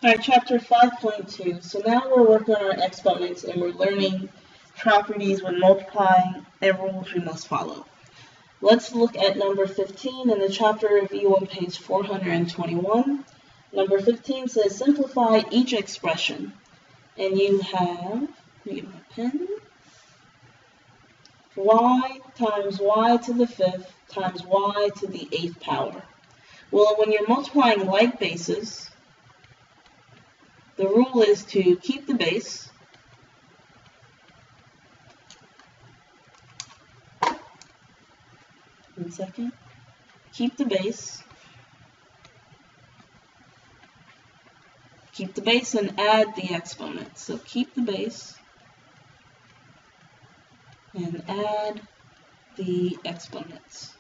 Alright, chapter 5.2. So now we're working on our exponents and we're learning properties when multiplying and rules we must follow. Let's look at number 15 in the chapter review on page 421. Number 15 says simplify each expression. And you have, let me get my pen, y times y to the fifth times y to the eighth power. Well, when you're multiplying like bases, the rule is to keep the base, keep the base and add the exponent. So keep the base and add the exponents.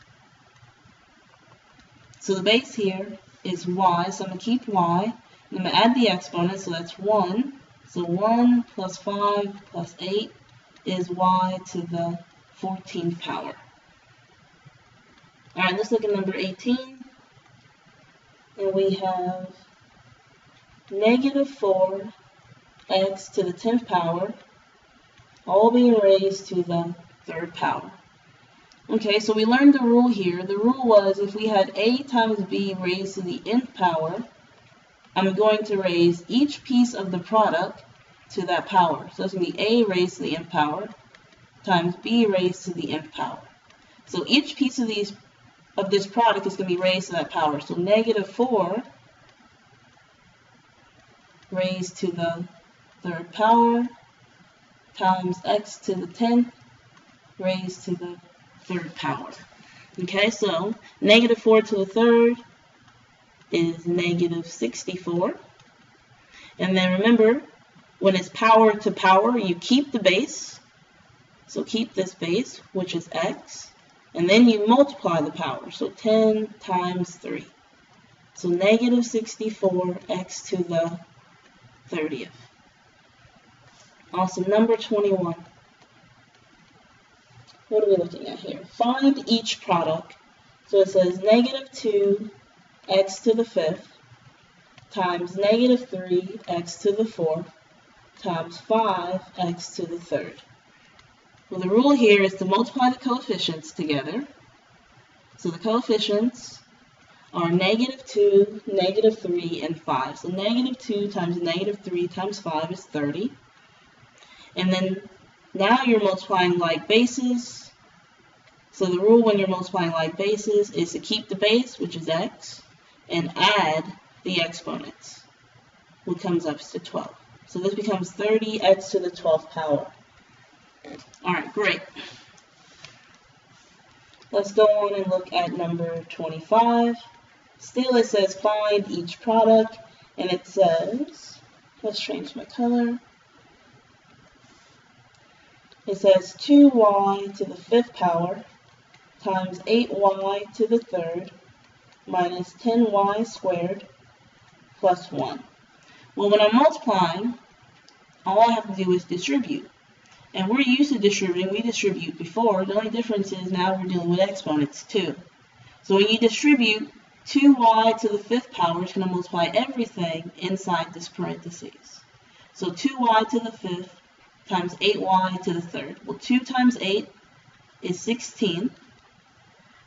So the base here is y, so I'm going to keep y. I'm going to add the exponent, so that's 1. So 1 plus 5 plus 8 is y to the 14th power. Alright, let's look at number 18. And we have negative 4x to the 10th power, all being raised to the 3rd power. Okay, so we learned the rule here. The rule was if we had a times b raised to the nth power, I'm going to raise each piece of the product to that power. So it's going to be a raised to the nth power times b raised to the nth power. So each piece of this product is going to be raised to that power. So negative 4 raised to the 3rd power times x to the 10th raised to the 3rd power. Okay, so negative 4 to the 3rd is negative 64. And then remember, when it's power to power, you keep the base. So keep this base, which is x. And then you multiply the power. So 10 times 3. So negative 64 x to the 30th. Awesome. Number 21. What are we looking at here? Find each product. So it says negative 2 x to the 5th times negative 3 x to the 4th times 5 x to the 3rd. Well, the rule here is to multiply the coefficients together. So the coefficients are negative 2, negative 3, and 5. So negative 2 times negative 3 times 5 is 30. And then now you're multiplying like bases. So the rule when you're multiplying like bases is to keep the base, which is x, and add the exponents, which comes up to 12. So this becomes 30x to the 12th power. Alright, great. Let's go on and look at number 25. Still it says find each product, and it says, let's change my color. It says 2y to the 5th power times 8y to the 3rd minus 10y squared plus 1. Well, when I'm multiplying, all I have to do is distribute. And we're used to distributing. We distribute before. The only difference is now we're dealing with exponents too. So when you distribute, 2y to the 5th power is going to multiply everything inside this parentheses. So 2y to the 5th times 8y to the 3rd. Well, 2 times 8 is 16.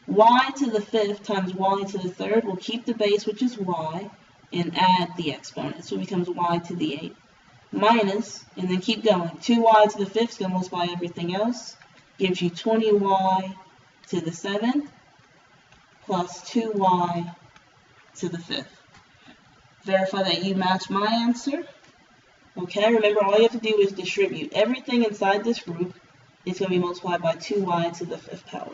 Y to the 5th times y to the 3rd will keep the base, which is y, and add the exponent. So it becomes y to the 8th. Minus, and then keep going. 2y to the 5th is going to multiply everything else. Gives you 20y to the 7th plus 2y to the 5th. Verify that you match my answer. Okay, remember all you have to do is distribute. Everything inside this group is going to be multiplied by 2y to the 5th power.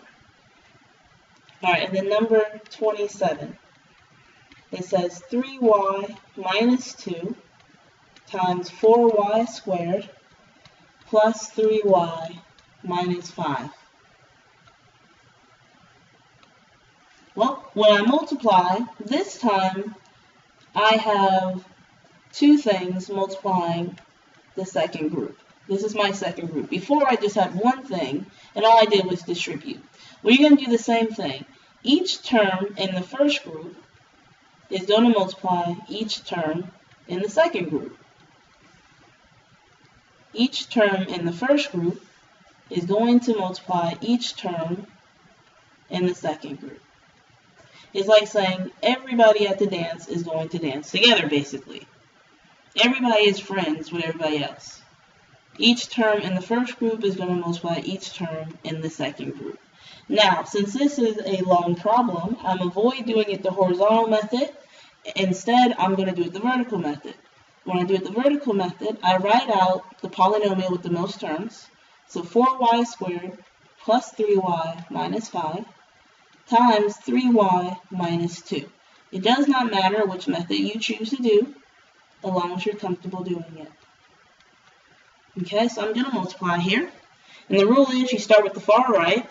Alright, and then number 27. It says 3y minus 2 times 4y squared plus 3y minus 5. Well, when I multiply, this time I have two things multiplying the second group. This is my second group. Before I just had one thing, and all I did was distribute. Well, you're going to do the same thing. Each term in the first group is going to multiply each term in the second group. Each term in the first group is going to multiply each term in the second group. It's like saying everybody at the dance is going to dance together, basically. Everybody is friends with everybody else. Each term in the first group is going to multiply each term in the second group. Now, since this is a long problem, I'm avoid doing it the horizontal method. Instead, I'm going to do it the vertical method. When I do it the vertical method, I write out the polynomial with the most terms. So 4y squared plus 3y minus 5 times 3y minus 2. It does not matter which method you choose to do, as long as you're comfortable doing it. Okay, so I'm going to multiply here. And the rule is you start with the far right.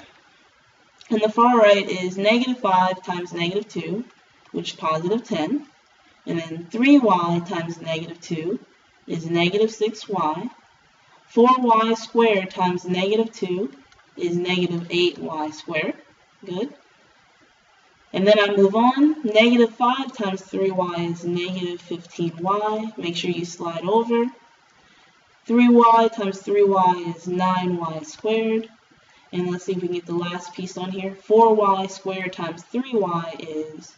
And the far right is negative 5 times negative 2, which is positive 10. And then 3y times negative 2 is negative 6y. 4y squared times negative 2 is negative 8y squared. Good. And then I move on. Negative 5 times 3y is negative 15y. Make sure you slide over. 3y times 3y is 9y squared. And let's see if we can get the last piece on here. 4y squared times 3y is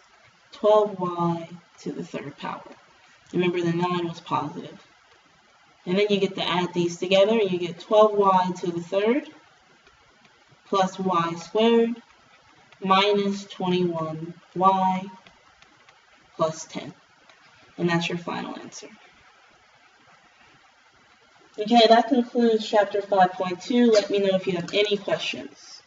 12y to the third power. Remember, the 9 was positive. And then you get to add these together, and you get 12y to the third plus y squared minus 21y plus 10. And that's your final answer. Okay, that concludes Chapter 5.2. Let me know if you have any questions.